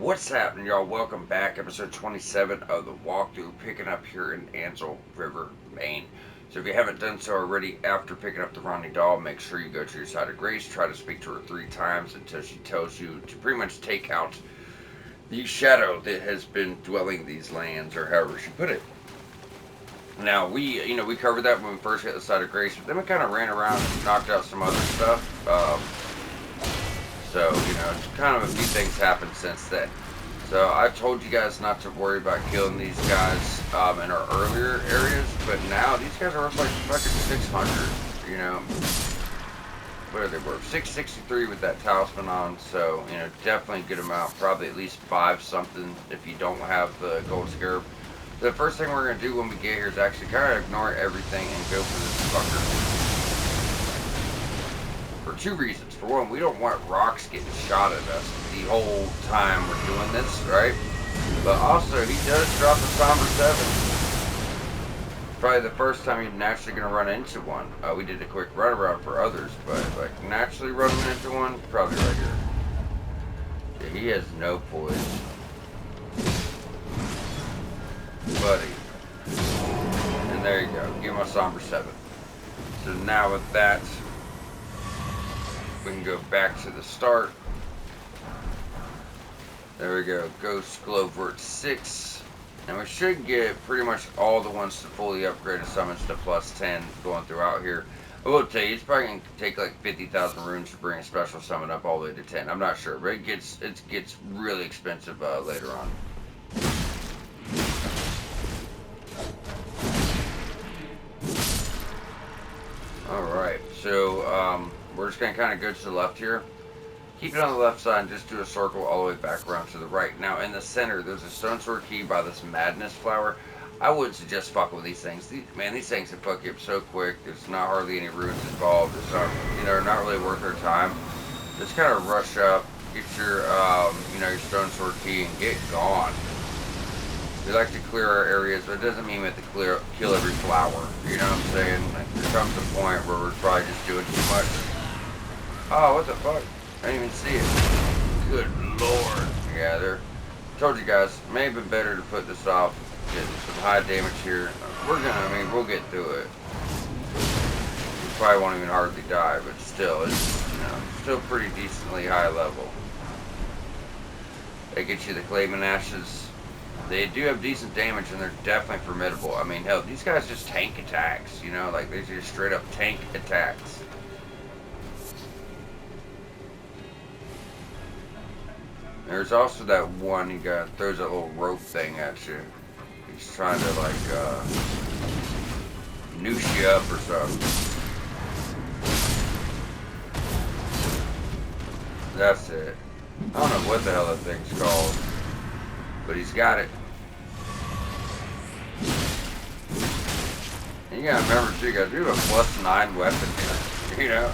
What's happening, y'all? Welcome back. Episode 27 of the walkthrough, picking up here in Ansel River, Maine. So if you haven't done so already, after picking up the Ronnie doll, make sure you go to your side of grace, try to speak to her 3 times until she tells you to pretty much take out the shadow that has been dwelling these lands, or however she put it. Now, we covered that when we first hit the side of grace, but then we kind of ran around and knocked out some other stuff. So, kind of a few things happened since then. So I told you guys not to worry about killing these guys in our earlier areas, but now these guys are worth like fucking 600, What are they worth? 663 with that talisman on, so, definitely a good amount. Probably at least 5 something if you don't have the gold scarab. The first thing we're going to do when we get here is actually kind of ignore everything and go for this fucker. For 2 reasons. For one, we don't want rocks getting shot at us the whole time we're doing this, right? But also, he does drop a Somber 7. Probably the first time you're naturally going to run into one. We did a quick run around for others, but like naturally running into one, probably right here. Yeah, he has no poise. Buddy. And there you go. Give him a Somber 7. So now with that, we can go back to the start. There we go. Ghost Glowvert 6. And we should get pretty much all the ones to fully upgraded summons to plus 10 going throughout here. I will tell you, it's probably going to take like 50,000 runes to bring a special summon up all the way to 10. I'm not sure, but it gets really expensive later on. Alright, so we're just going to kind of go to the left here. Keep it on the left side and just do a circle all the way back around to the right. Now, in the center, there's a stone sword key by this madness flower. I wouldn't suggest fucking with these things. These things can fuck you up so quick. There's not hardly any runes involved. It's not, not really worth their time. Just kind of rush up, get your, your stone sword key and get gone. We like to clear our areas, but it doesn't mean we have to kill every flower. You know what I'm saying? Like, there comes a point where we're probably just doing too much. Oh, what the fuck? I didn't even see it. Good lord. Yeah, told you guys, it may have been better to put this off. Getting some high damage here. We'll get through it. We probably won't even hardly die, but still, it's, still pretty decently high level. They get you the Clayman Ashes. They do have decent damage, and they're definitely formidable. I mean, hell, these guys just tank attacks, like they just straight up tank attacks. There's also that one guy throws that little rope thing at you. He's trying to like noose you up or something. That's it. I don't know what the hell that thing's called, but he's got it. And you gotta remember too, guys, we have a +9 weapon here.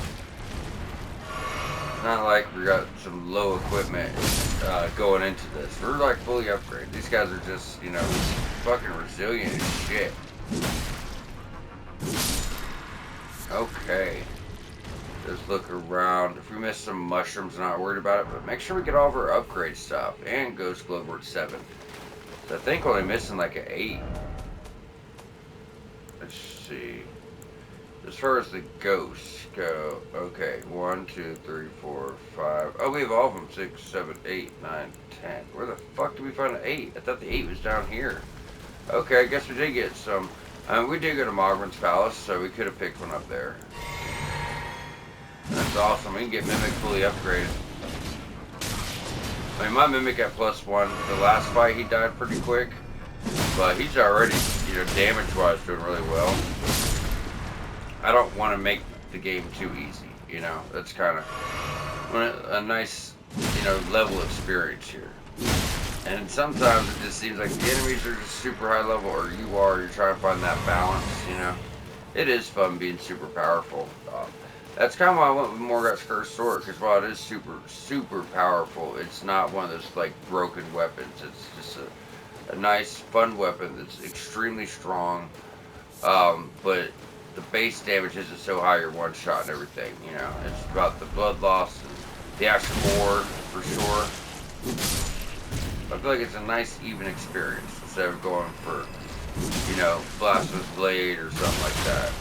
It's not like we got some low equipment going into this. We're like fully upgraded. These guys are just, fucking resilient as shit. Okay. Just look around. If we miss some mushrooms, not worried about it, but make sure we get all of our upgrade stuff. And Ghost Glowvert 7. So I think we're only missing like an 8. Let's see. As far as the ghosts go, okay, 1, 2, 3, 4, 5. Oh, we have all of them. 6, 7, 8, 9, 10. Where the fuck did we find an 8? I thought the 8 was down here. Okay, I guess we did get some. We did go to Mogren's Palace, so we could have picked one up there. That's awesome. We can get Mimic fully upgraded. I mean, my Mimic at +1. The last fight, he died pretty quick. But he's already, damage-wise doing really well. I don't want to make the game too easy, That's kind of a nice, level experience here. And sometimes it just seems like the enemies are just super high level, or you're trying to find that balance, It is fun being super powerful. That's kind of why I went with Morgoth's Cursed Sword, because while it is super, super powerful, it's not one of those, like, broken weapons. It's just a nice, fun weapon that's extremely strong, but the base damage isn't so high you're one shot and everything, It's about the blood loss and the actual gore, for sure. I feel like it's a nice, even experience instead of going for, you know, Blasphemous Blade or something like that.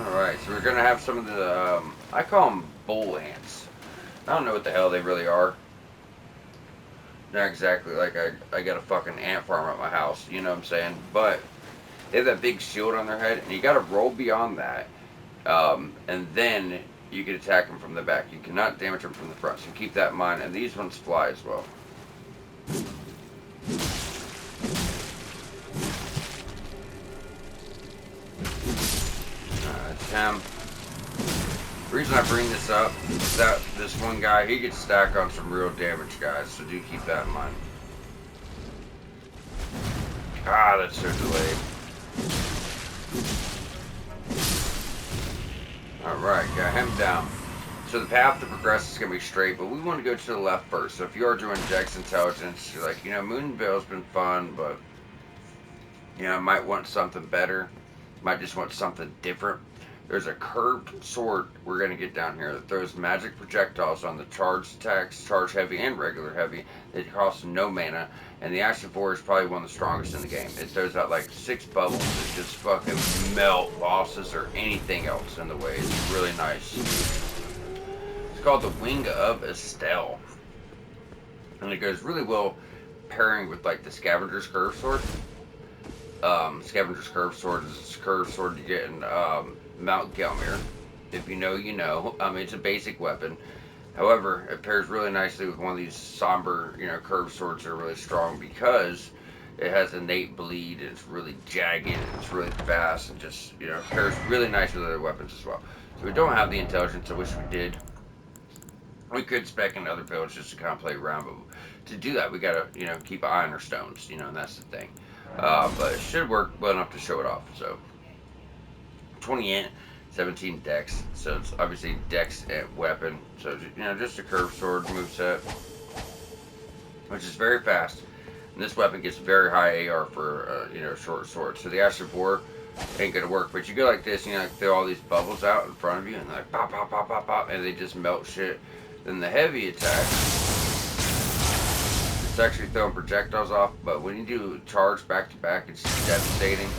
Alright, so we're going to have some of the, I call them bull ants. I don't know what the hell they really are. Not exactly like I got a fucking ant farm at my house, you know what I'm saying? But they have that big shield on their head, and you got to roll beyond that. And then you can attack them from the back. You cannot damage them from the front, so keep that in mind. And these ones fly as well. That's him. The reason I bring this up is that this one guy, he gets stacked on some real damage, guys, so do keep that in mind. Ah, that's so delayed. Alright, got him down. So the path to progress is going to be straight, but we want to go to the left first. So if you are doing Dex Intelligence, you're like, you know, Moonvale's been fun, but, you know, I might want something better. Might just want something different. There's a curved sword we're going to get down here that throws magic projectiles on the charged attacks, charge heavy and regular heavy. It costs no mana, and the Action 4 is probably one of the strongest in the game. It throws out like 6 bubbles that just fucking melt bosses or anything else in the way. It's really nice. It's called the Wing of Estelle, and it goes really well pairing with like the Scavenger's Curve Sword. Scavenger's Curve Sword is a curved sword you get in Mount Gelmir. If you know, you know. It's a basic weapon. However, it pairs really nicely with one of these somber, you know, curved swords that are really strong because it has innate bleed and it's really jagged and it's really fast and just, you know, pairs really nice with other weapons as well. So we don't have the intelligence. I wish we did. We could spec in other builds just to kind of play around, but to do that, we gotta, you know, keep an eye on our stones, you know, and that's the thing. But it should work well enough to show it off. So 20 int, 17 dex, so it's obviously dex and weapon. So, you know, just a curved sword moveset, which is very fast. And this weapon gets very high AR for, you know, short sword. So the Asher 4 ain't gonna work. But you go like this, you know, like throw all these bubbles out in front of you, and they're like pop, pop, pop, pop, pop, and they just melt shit. Then the heavy attack, it's actually throwing projectiles off, but when you do charge back to back, it's devastating.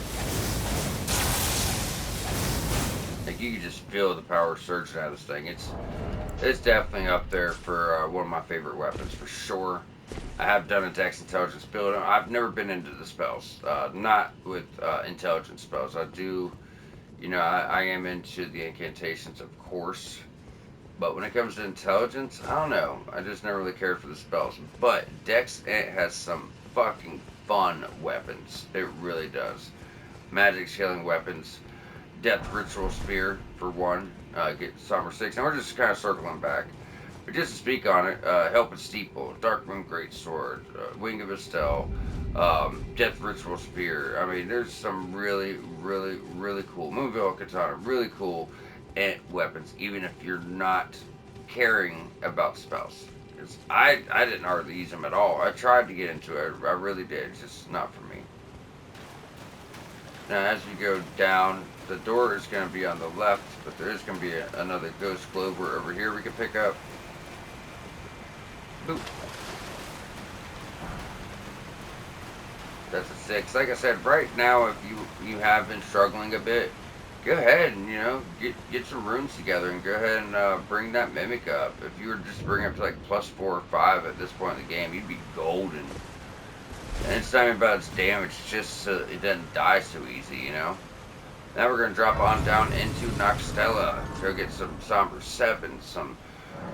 Like, you can just feel the power surging out of this thing. It's definitely up there for one of my favorite weapons, for sure. I have done a Dex Intelligence build. I've never been into the spells, not with intelligence spells. I do, you know, I am into the incantations, of course. But when it comes to intelligence, I don't know. I just never really cared for the spells. But Dex has some fucking fun weapons. It really does. Magic scaling weapons. Death Ritual Spear, for one. Get Somber 6. And we're just kind of circling back. But just to speak on it, Help and Steeple, Dark Moon Greatsword, Wing of Estelle, Death Ritual Spear. I mean, there's some really, really, really cool. Moonveil Katana, really cool ant weapons, even if you're not caring about spells. Because I didn't hardly use them at all. I tried to get into it. I really did. It's just not for me. Now, as you go down, the door is going to be on the left, but there is going to be another Ghost Clover over here we can pick up. Boop. That's a 6. Like I said, right now, if you have been struggling a bit, go ahead and, you know, get some runes together and go ahead and bring that Mimic up. If you were to just bring up to like +4 or 5 at this point in the game, you'd be golden. And it's not even about its damage, it's just so it doesn't die so easy, you know. Now we're going to drop on down into Noxtella. Go get some Somber 7, some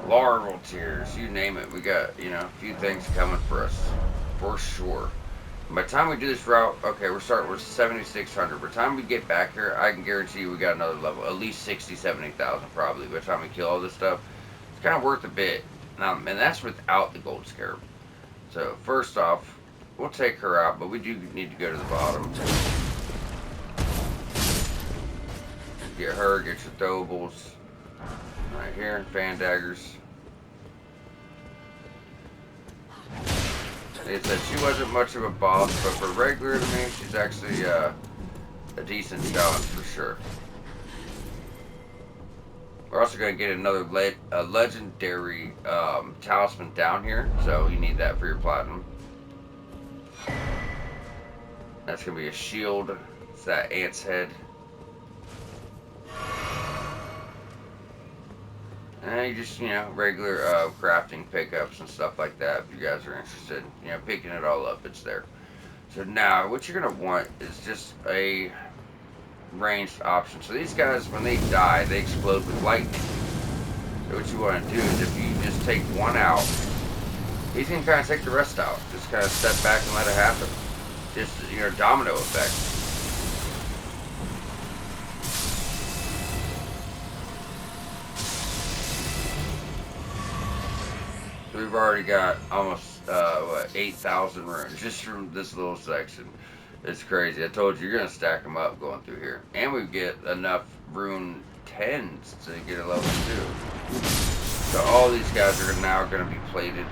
Larval Tears, you name it. We got, you know, a few things coming for us, for sure. By the time we do this route, okay, we're starting with 7,600. By the time we get back here, I can guarantee you we got another level. At least 60, 70,000 probably. By the time we kill all this stuff, it's kind of worth a bit. And that's without the Gold Scarab. So, first off, we'll take her out, but we do need to go to the bottom. Get her, get your throwables. Right here, fan daggers. It said she wasn't much of a boss, but for regular to me, she's actually a decent challenge for sure. We're also going to get another legendary talisman down here, so you need that for your platinum. That's going to be a shield. It's that ant's head. And you just, regular crafting pickups and stuff like that. If you guys are interested, picking it all up, it's there. So now, what you're going to want is just a ranged option. So these guys, when they die, they explode with lightning. So what you want to do is if you just take one out, he's going to kind of take the rest out. Just kind of step back and let it happen. Just, domino effect. So we've already got almost, 8,000 runes just from this little section. It's crazy. I told you, you're going to stack them up going through here. And we get enough rune 10s to get a level 2. So all these guys are now going to be plated.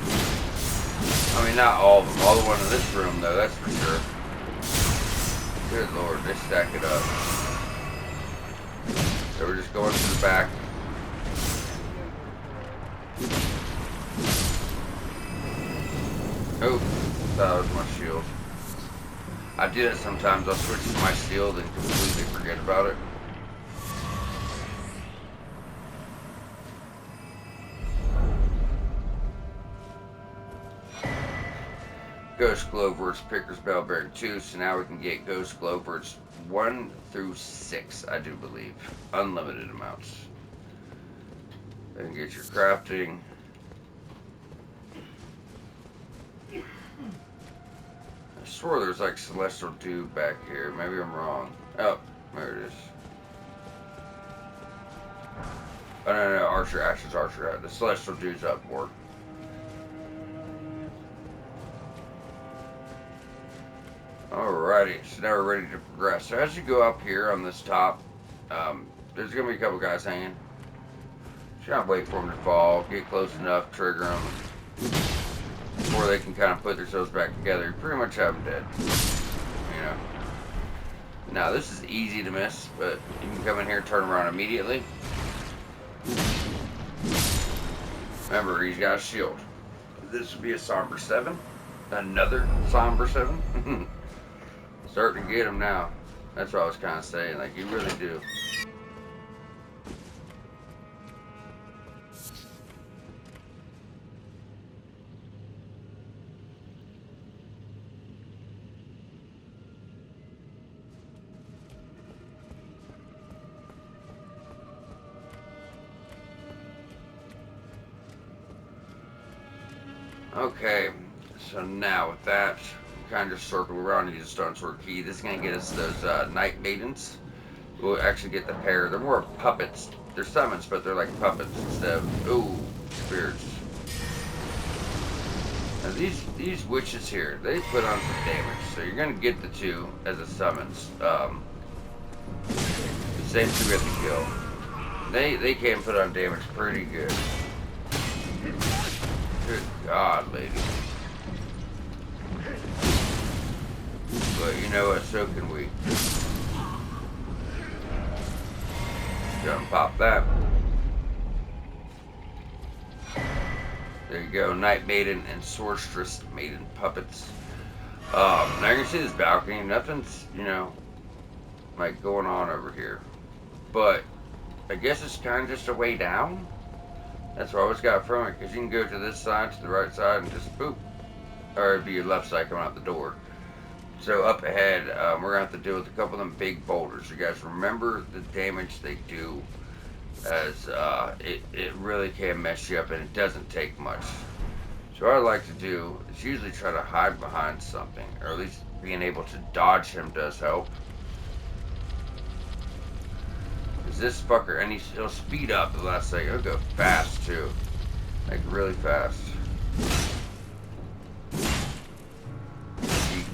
I mean, not all of them. All the ones in this room, though, that's for sure. Good lord, they stack it up. So we're just going to the back. Oh, that was my shield. I do that sometimes. I'll switch to my shield and completely forget about it. Ghost Glover's Picker's Bellbearing 2, so now we can get Ghost Glover's 1 through 6, I do believe. Unlimited amounts. Then get your crafting. I swore there's like Celestial Dew back here. Maybe I'm wrong. Oh, there it is. Oh, no, Archer Ashes, Archer Ashes. The Celestial Dew's up more. Alrighty, so now we're ready to progress. So as you go up here on this top, there's going to be a couple guys hanging. Just gotta wait for them to fall, get close enough, trigger them, before they can kind of put themselves back together. You pretty much have them dead. Now this is easy to miss, but you can come in here and turn around immediately. Remember, he's got a shield. This would be a Somber 7. Another Somber 7. Starting to get him now. That's what I was kind of saying. Like, you really do. Okay, so now with that, kind of circle around and use a stone sword key. This is going to get us those Night Maidens. We'll actually get the pair. They're more puppets. They're summons, but they're like puppets instead of, ooh, spirits. Now these witches here, they put on some damage. So you're going to get the 2 as a summons. The same 2 we have to kill. They can put on damage pretty good. Good God, lady. But you know what, so can we. Go and pop that. There you go, Night Maiden and Sorceress Maiden puppets. Now you can see this balcony, nothing's, like going on over here. But I guess it's kind of just a way down. That's what I always got from it, because you can go to this side, to the right side, and just boop. Or it'd be your left side coming out the door. So up ahead, we're going to have to deal with a couple of them big boulders. You guys remember the damage they do, as it really can mess you up, and it doesn't take much. So what I like to do is usually try to hide behind something, or at least being able to dodge him does help. Because this fucker, and he'll speed up the last second. He'll go fast too, like really fast.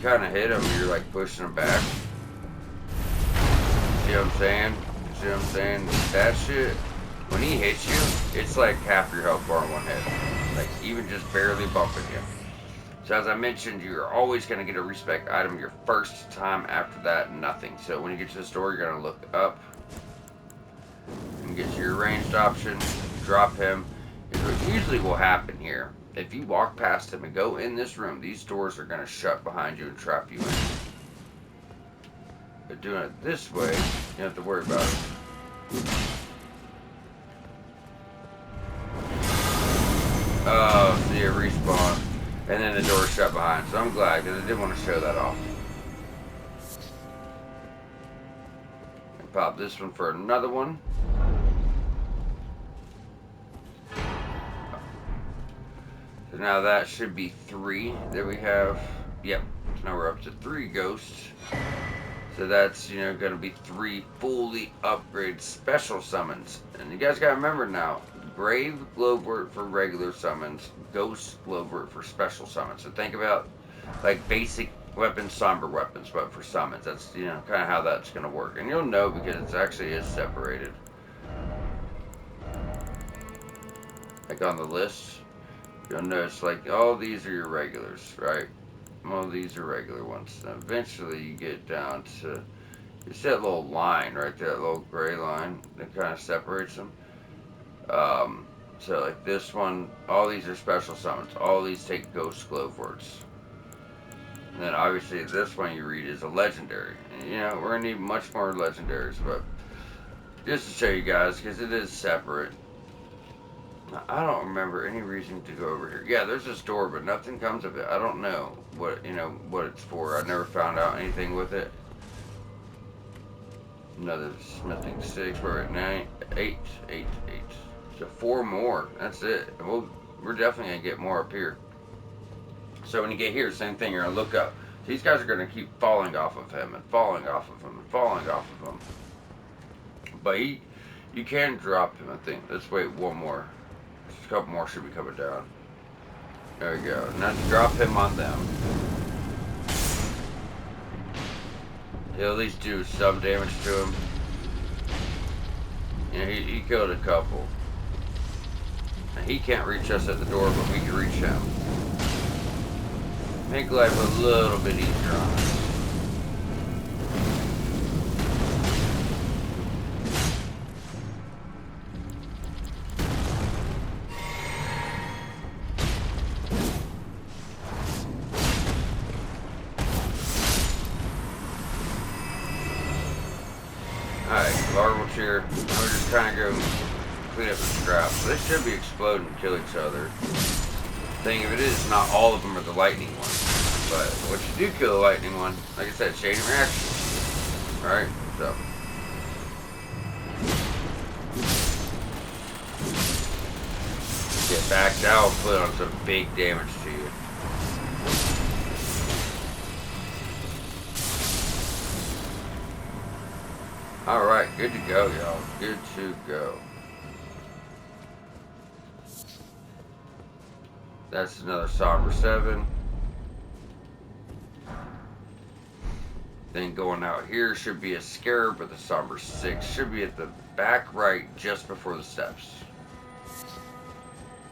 Kind of hit him, you're like pushing him back. See what I'm saying? See what I'm saying? That shit, when he hits you, it's like half your health bar in one hit. Like, even just barely bumping you. So as I mentioned, you're always going to get a respec item your first time. After that, nothing. So when you get to the store, you're going to look up and and get to your ranged option, drop him. What usually will happen here, if you walk past him and go in this room, these doors are going to shut behind you and trap you in. But doing it this way, you don't have to worry about it. Oh, see it respawn. And then the door shut behind. So I'm glad, because I didn't want to show that off. And pop this one for another one. So now that should be 3 that we have. Yep. So now we're up to 3 ghosts. So that's, you know, going to be 3 fully upgraded special summons. And you guys got to remember now, Brave Glowwort for regular summons, Ghost Glowwort for special summons. So think about like basic weapons, somber weapons, but for summons. That's, you know, kind of how that's going to work. And you'll know because it actually is separated. Like on the list, you'll notice like all these are your regulars, right? Well, these are regular ones. Now, eventually you get down to, you see that little line right there, that little gray line that kind of separates them. So like this one, all these are special summons. All these take Ghost Glowworts. And then obviously this one you read is a legendary. And, you know, we're going to need much more legendaries, but just to show you guys, because it is separate. I don't remember any reason to go over here. Yeah, there's this door, but nothing comes of it. I don't know what, you know, what it's for. I never found out anything with it. Another smithing 6. We're at 9, 8. So 4 more. That's it. We're definitely gonna get more up here. So when you get here, same thing. You're gonna look up. These guys are gonna keep falling off of him and falling off of him and falling off of him. But you can drop him. I think. Let's wait one more. A couple more should be coming down. There we go. Now drop him on them. He'll at least do some damage to him. Yeah, he killed a couple. Now, he can't reach us at the door, but we can reach him. Make life a little bit easier on us. Here, we're just trying to go clean up the scraps. They should be exploding and kill each other. Thing of it is, not all of them are the lightning ones. But what you do kill the lightning one, like I said, chain reaction. Alright, so. Get back down, put on some big damage to you. Alright, good to go, y'all. Good to go. That's another somber 7. Then going out here should be a scarab with a somber 6. Should be at the back right just before the steps.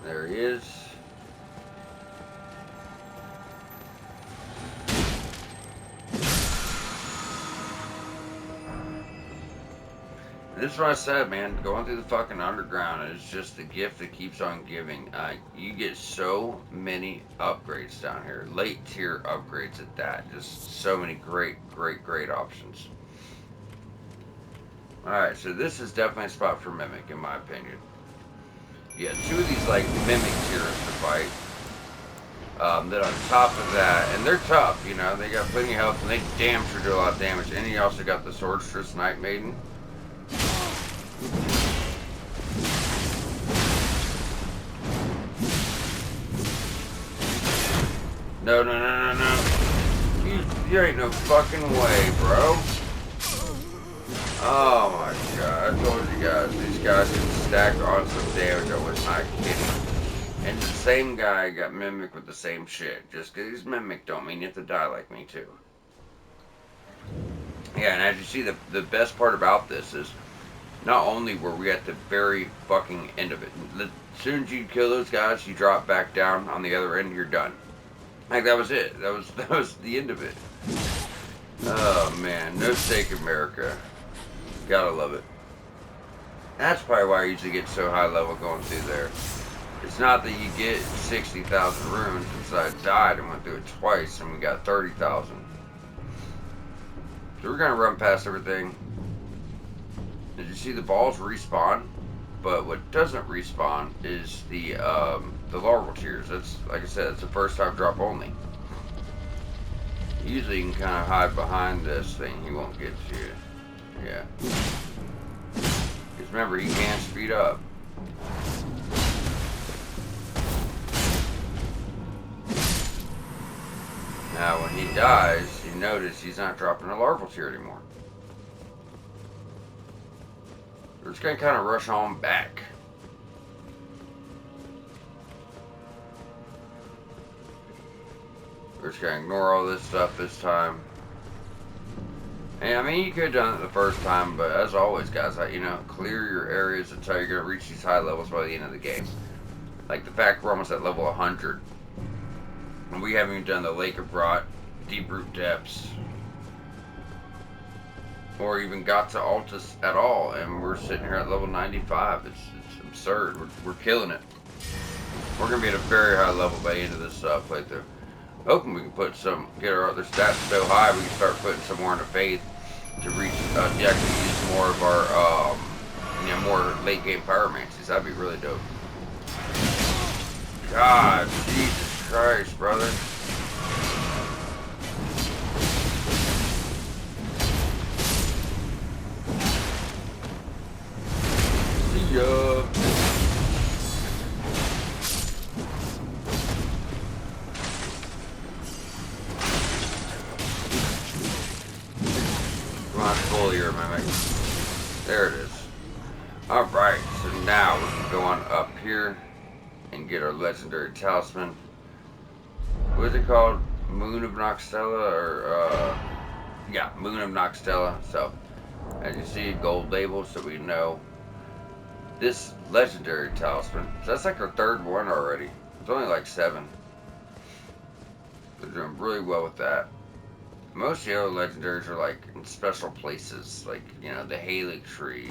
There he is. This is what I said, man. Going through the fucking underground is just the gift that keeps on giving. You get so many upgrades down here. Late tier upgrades at that. Just so many great options. Alright, so this is definitely a spot for Mimic, in my opinion. You got 2 of these, like, Mimic tiers to fight. Then on top of that, and they're tough, you know. They got plenty of health, and they damn sure do a lot of damage. And you also got the Swordstress Night Maiden. No. You ain't no fucking way, bro. Oh my god, I told you guys, these guys can stack on some damage, I was not kidding. And the same guy got Mimic with the same shit. Just because he's Mimic don't mean you have to die like me too. Yeah, and as you see, the best part about this is, not only were we at the very fucking end of it, as soon as you kill those guys, you drop back down on the other end, you're done. Like, that was it. That was the end of it. Oh, man. No stake America. Gotta love it. That's probably why I usually get so high level going through there. It's not that you get 60,000 runes, since I died and went through it twice and we got 30,000. So we're gonna run past everything. Did you see the balls respawn? But what doesn't respawn is the larval tears. That's, like I said, it's a first time drop only. Usually you can kind of hide behind this thing. He won't get to you. Yeah. Because remember, he can speed up. Now, when he dies, you notice he's not dropping a larval tear anymore. We're just going to kind of rush on back. We're just going to ignore all this stuff this time. And, I mean, you could have done it the first time, but as always, guys, you know, clear your areas until you're going to reach these high levels by the end of the game. Like the fact we're almost at level 100. And we haven't even done the Lake of Rot, Deep Root Depths, or even got to Altus at all, and we're sitting here at level 95. It's absurd. We're killing it. We're gonna be at a very high level by the end of this playthrough. Hoping we can put get our other stats so high we can start putting some more into faith to reach, to actually use more of our, you know, more late game pyromancies. That'd be really dope. God, Jesus Christ, brother. Yeah. Come on, full here, mimic. There it is. Alright, so now we can go on up here and get our legendary talisman. What is it called? Moon of Noxtella? Or, yeah, Moon of Noxtella. So, as you see, gold label, so we know this legendary talisman. So that's like our third one already. It's only like 7. They're doing really well with that. Most of the other legendaries are like in special places, like, you know, the Halix tree,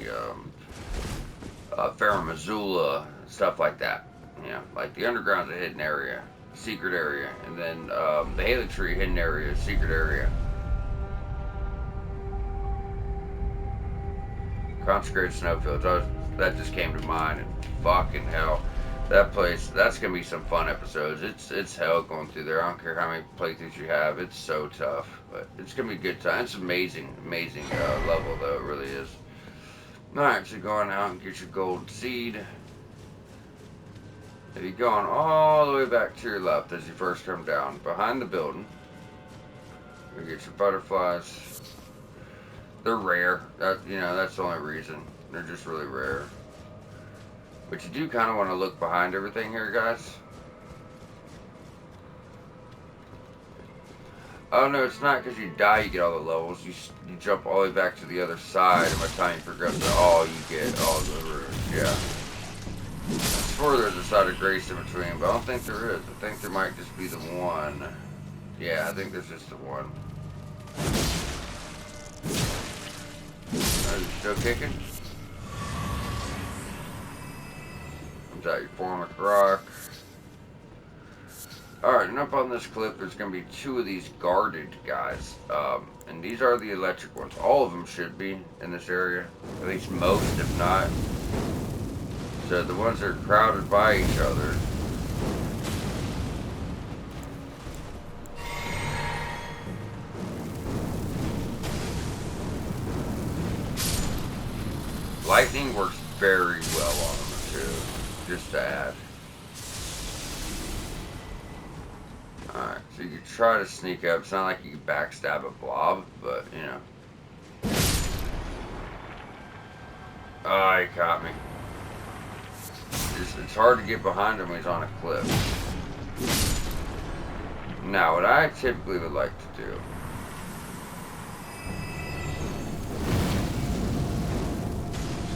Farum Azula, stuff like that. You know, like the underground's a hidden area, secret area, and then the Halix tree, hidden area, secret area. Consecrated Snowfields, that just came to mind, and fucking hell, that place, that's gonna be some fun episodes. It's hell going through there. I don't care how many playthroughs you have, it's so tough, but it's gonna be a good time. It's amazing level though, it really is. Alright, so go on out and get your gold seed. If you're going all the way back to your left as you first come down, behind the building, you get your butterflies. They're rare. You know, that's the only reason. They're just really rare. But you do kind of want to look behind everything here, guys. Oh no, it's not because you die you get all the levels. You jump all the way back to the other side, and by the time you progress to all, you get all the runes. Yeah. I swear there's a side of grace in between, but I don't think there is. I think there might just be the one. Yeah, I think there's just the one. Are you still kicking? Comes out your formic rock. Alright, and up on this cliff, there's going to be 2 of these guarded guys. And these are the electric ones. All of them should be in this area. At least most, if not. So the ones that are crowded by each other. Lightning works very well on them too. Just to add. Alright, so you can try to sneak up. It's not like you can backstab a blob, but, you know. Oh, he caught me. It's hard to get behind him when he's on a cliff. Now, what I typically would like to do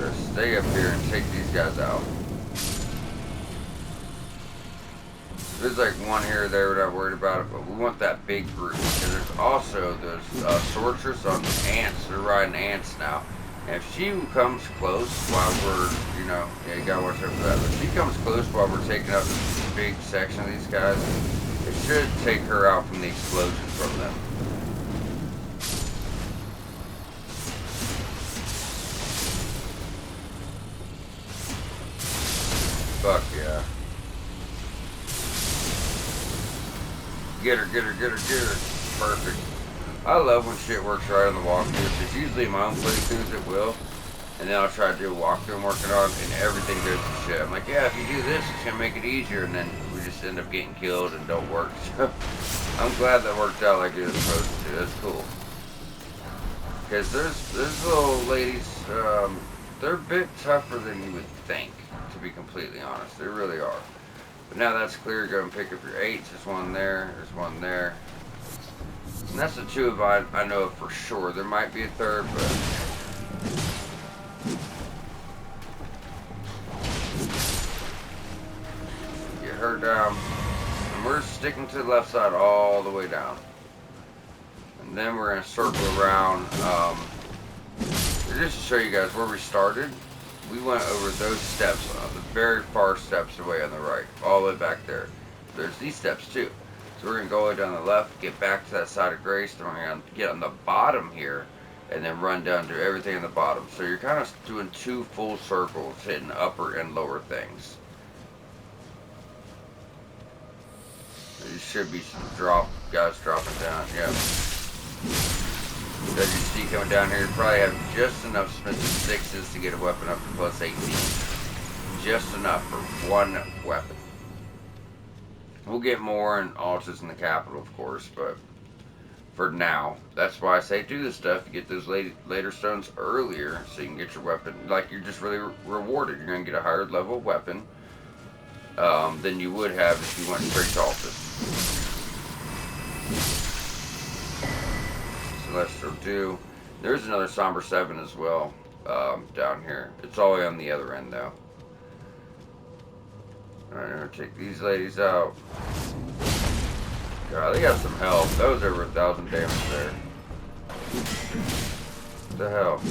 is stay up here and take these guys out. There's like one here or there, we're not worried about it, but we want that big group. And there's also those sorcerers on ants. They're riding ants now. And if she comes close while we're, yeah, you gotta watch out for that. But if she comes close while we're taking out this big section of these guys, it should take her out from the explosion from them. Fuck yeah. Get her, get her, get her, get her. Perfect. I love when shit works right on the walkthrough, because usually my own playthroughs it will. And then I'll try to do a walkthrough I'm working on, and everything goes to shit. I'm like, yeah, if you do this, it's gonna make it easier, and then we just end up getting killed and don't work. So I'm glad that worked out like it was supposed to. That's cool. Because there's little ladies, they're a bit tougher than you would think, to be completely honest. They really are. But now that's clear, go and pick up your 8s. There's one there, there's one there. And that's the 2 of I know of for sure. There might be a 3rd, but... Get her down. And we're sticking to the left side all the way down. And then we're going to circle around. Just to show you guys where we started, we went over those steps, the very far steps away on the right, all the way back there. There's these steps too. So we're going to go all the way down the left, get back to that side of Grace, then we're going to get on the bottom here, and then run down to everything on the bottom. So you're kind of doing 2 full circles, hitting upper and lower things. There should be some guys dropping down, yeah. As you see coming down here, you probably have just enough Smith & 6s to get a weapon up to plus 18. Just enough for 1 weapon. We'll get more in Altus in the capital, of course, but for now, that's why I say do this stuff. You get those later stones earlier so you can get your weapon. Like, you're just really rewarded. You're going to get a higher level weapon than you would have if you went straight to Altus. Celestial Dew. There's another Somber 7 as well down here. It's all the way on the other end, though. Alright, I'm going to take these ladies out. God, they got some health. That was over 1,000 damage there. What the hell?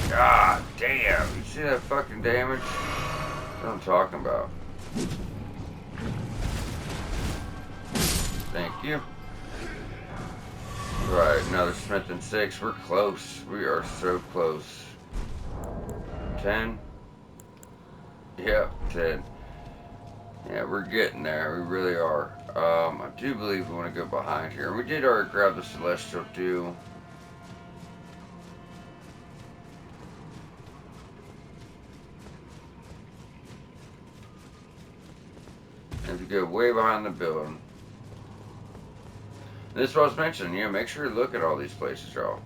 God damn. You see that fucking damage? That's what I'm talking about. Thank you. Right, another Smith & 6. We're close. We are so close. 10. Yep, 10. Yeah, we're getting there. We really are. I do believe we want to go behind here. We did already grab the Celestial Dew. And if you go way behind the building. This is what I was mentioning, make sure you look at all these places, y'all.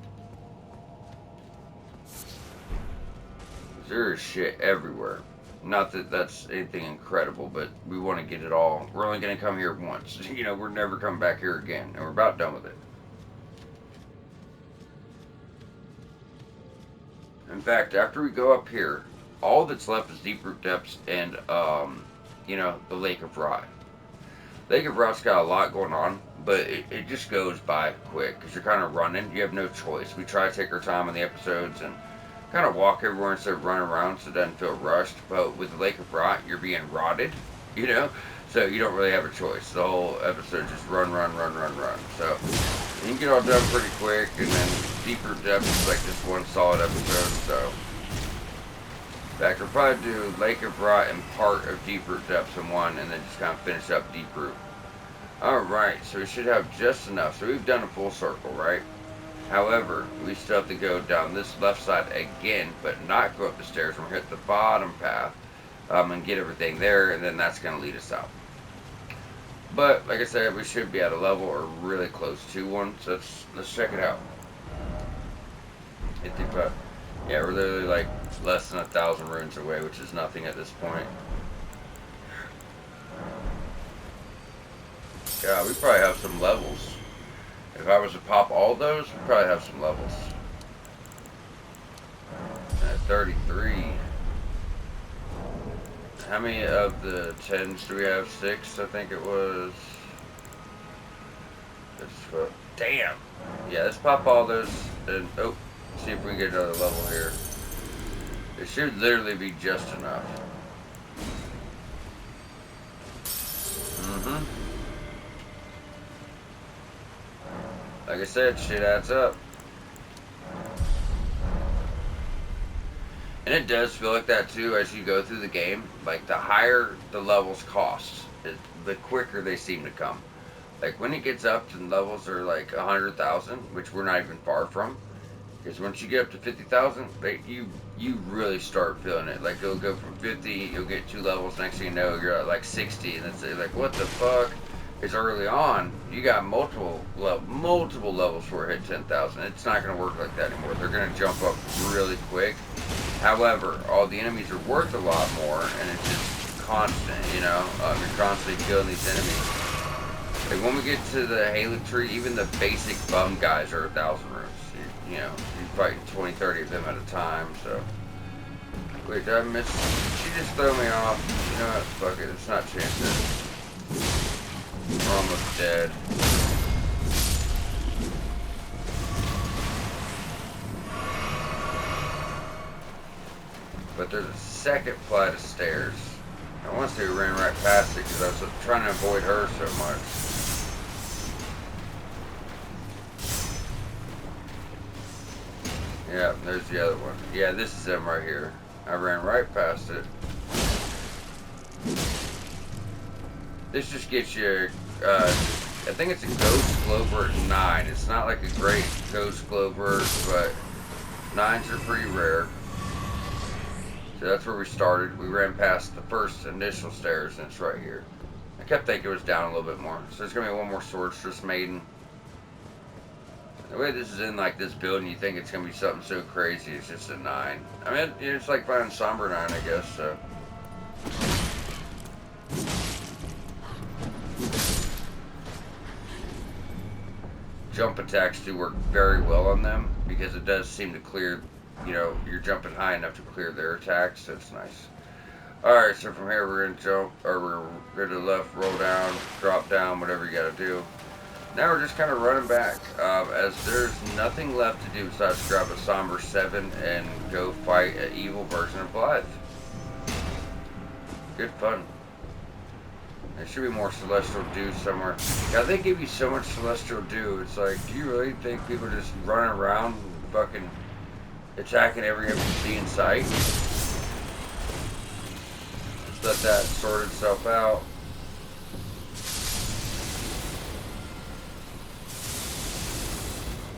There is shit everywhere. Not that that's anything incredible, but we want to get it all. We're only going to come here once. We're never coming back here again, and we're about done with it. In fact, after we go up here, all that's left is Deep Root Depths and, the Lake of Rot. Lake of Rot's got a lot going on, but it just goes by quick because you're kind of running. You have no choice. We try to take our time on the episodes and kind of walk everywhere instead of running around so it doesn't feel rushed. But with the Lake of Rot, you're being rotted, so you don't really have a choice. The whole episode just run. So you can get all done pretty quick, and then Deeper Depths is like just one solid episode. So in fact, we'll probably do Lake of Rot and part of Deep Root Depths in one, and then just kind of finish up Deep Root. Alright, so we should have just enough. So we've done a full circle, right? However, we still have to go down this left side again, but not go up the stairs. We're going to hit the bottom path and get everything there, and then that's going to lead us out. But, like I said, we should be at a level or really close to one, so let's check it out. Yeah, we're literally like less than 1,000 runes away, which is nothing at this point. Yeah, we probably have some levels. If I was to pop all those, we probably have some levels. At 33. How many of the 10s do we have? 6, I think it was. Damn. Yeah, let's pop all those and oh, see if we can get another level here. It should literally be just enough. Mm-hmm. Like I said, shit adds up. And it does feel like that too as you go through the game. Like the higher the levels cost, the quicker they seem to come. Like when it gets up to levels are like 100,000, which we're not even far from. Because once you get up to 50,000, you really start feeling it. Like it'll go from 50, you'll get 2 levels. Next thing you know, you're at like 60, and it's like, what the fuck? It's early on. You got multiple levels before it hit 10,000. It's not gonna work like that anymore. They're gonna jump up really quick. However, all the enemies are worth a lot more, and it's just constant. You know, you're constantly killing these enemies. Like when we get to the Halo tree, even the basic bum guys are 1,000 rooms. You know, you're fighting 20, 30 of them at a time, so. Wait, did I miss? Did she just throw me off? You know what? Fuck it, it's not chances. We're almost dead. But there's a second flight of stairs. I want to say we ran right past it because I was trying to avoid her so much. Yeah, there's the other one. Yeah, this is them right here. I ran right past it. This just gets you, I think it's a Ghost Clover at 9. It's not like a great Ghost Clover, but 9s are pretty rare. So that's where we started. We ran past the first initial stairs, and it's right here. I kept thinking it was down a little bit more. So there's going to be one more Swordstress Maiden. The way this is in like this building, you think it's going to be something so crazy. It's just a 9. I mean, it's like finding Somber 9, I guess, so. Jump attacks do work very well on them because it does seem to clear, you know, you're jumping high enough to clear their attacks. So it's nice. Alright, so from here we're going to jump, or we're going to left, roll down, drop down, whatever you got to do. Now we're just kind of running back, as there's nothing left to do besides grab a Somber 7 and go fight an evil version of Blythe. Good fun. There should be more Celestial Dew somewhere. God, they give you so much Celestial Dew. It's like, do you really think people are just running around fucking attacking every NPC in sight? Just let that sort itself out.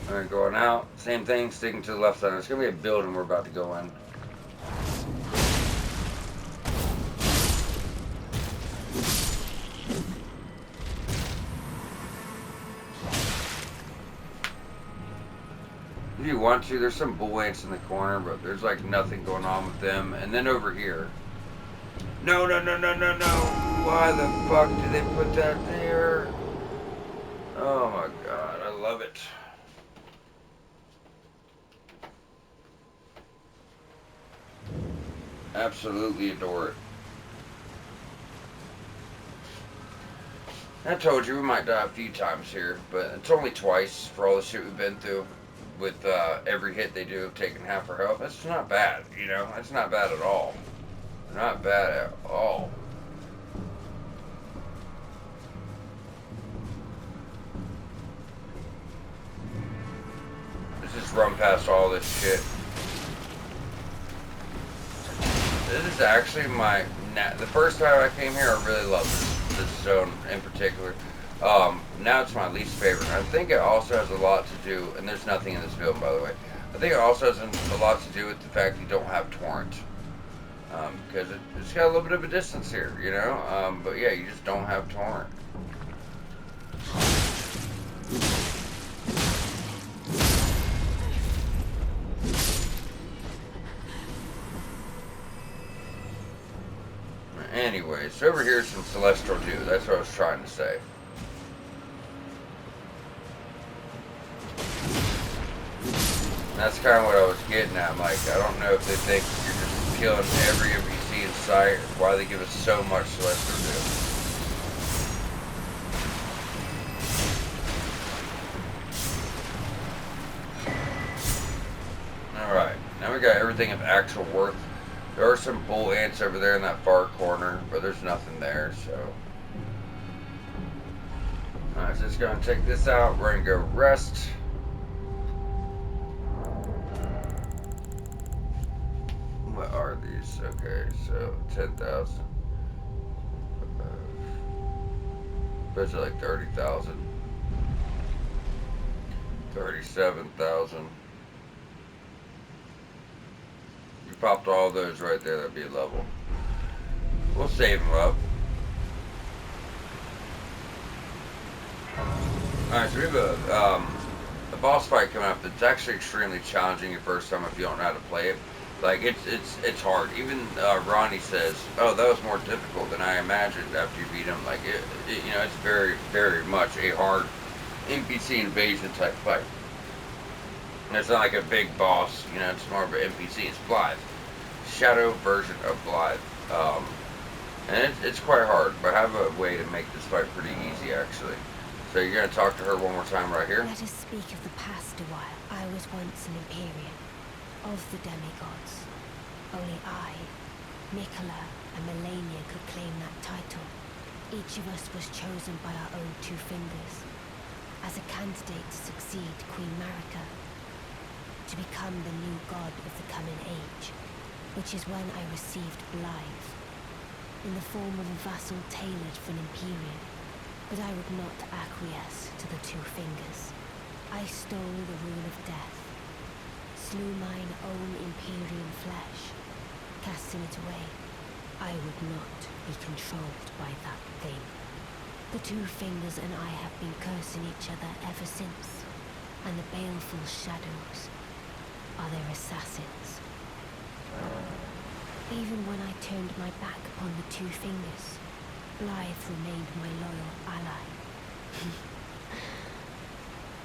Alright, going out. Same thing, sticking to the left side. It's going to be a building we're about to go in. If you want to, there's some bull ants in the corner, but there's like nothing going on with them. And then over here. No, no, no, no, no, no. Why the fuck did they put that there? Oh my god, I love it. Absolutely adore it. I told you we might die a few times here, but it's only twice for all the shit we've been through. With every hit they do of taking half our health. That's not bad, you know? That's not bad at all. Not bad at all. Let's just run past all this shit. This is actually the first time I came here, I really loved this zone in particular. Now it's my least favorite. I think it also has a lot to do, and there's nothing in this building, by the way. I think it also has a lot to do with the fact you don't have torrent. Because it's got a little bit of a distance here, you know? But yeah, you just don't have torrent. Anyway, so over here is some Celestial Dew. That's what I was trying to say. That's kind of what I was getting at. I'm like, I don't know if they think you're just killing every NPC in sight, why they give us so much Celestial do. Alright, now we got everything of actual worth. There are some bull ants over there in that far corner, but there's nothing there, so. Alright, so just gonna take this out. We're gonna go rest. What are these? Okay, so 10,000. Those are like 30,000. 37,000. You popped all those right there, that'd be a level. We'll save them up. Alright, so we have a boss fight coming up that's actually extremely challenging your first time if you don't know how to play it. Like, it's hard. Even Ronnie says, oh, that was more difficult than I imagined after you beat him. Like, you know, it's very, very much a hard NPC invasion type fight. And it's not like a big boss, you know, it's more of an NPC. It's Blythe. Shadow version of Blythe. And it's quite hard, but I have a way to make this fight pretty easy, actually. So you're going to talk to her one more time right here? Let us speak of the past a while. I was once an Empyrean of the demigods. Only I, Mikola, and Melania could claim that title. Each of us was chosen by our own two fingers as a candidate to succeed Queen Marika, to become the new god of the coming age, which is when I received Blythe, in the form of a vassal tailored for an Empyrean. But I would not acquiesce to the two fingers. I stole the rune of death, slew mine own Empyrean flesh, casting it away. I would not be controlled by that thing. The two fingers and I have been cursing each other ever since, and the baleful shadows are their assassins. Even when I turned my back upon the two fingers, Blythe remained my loyal ally.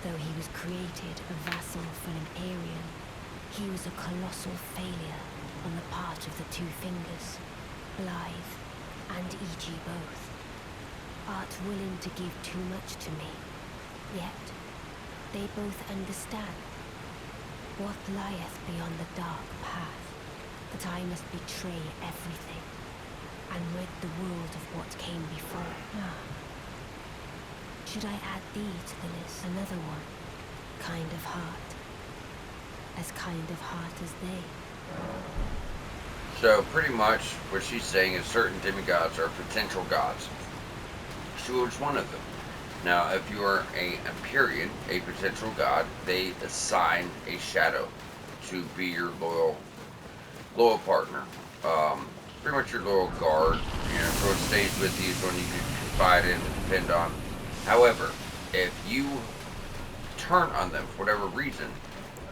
Though he was created a vassal for an Empyrean, he was a colossal failure on the part of the two fingers, Blythe and E.G. both. Art willing to give too much to me, yet they both understand what lieth beyond the dark path, that I must betray everything and rid the world of what came before. Should I add thee to the list? Another one. Kind of heart. As kind of heart as they. So pretty much what she's saying is certain demigods are potential gods. She was one of them. Now, if you are an Empyrean, a potential god, they assign a shadow to be your loyal partner. Pretty much your loyal guard, you know, so it stays with you, so when you can confide in and depend on. However, if you turn on them for whatever reason,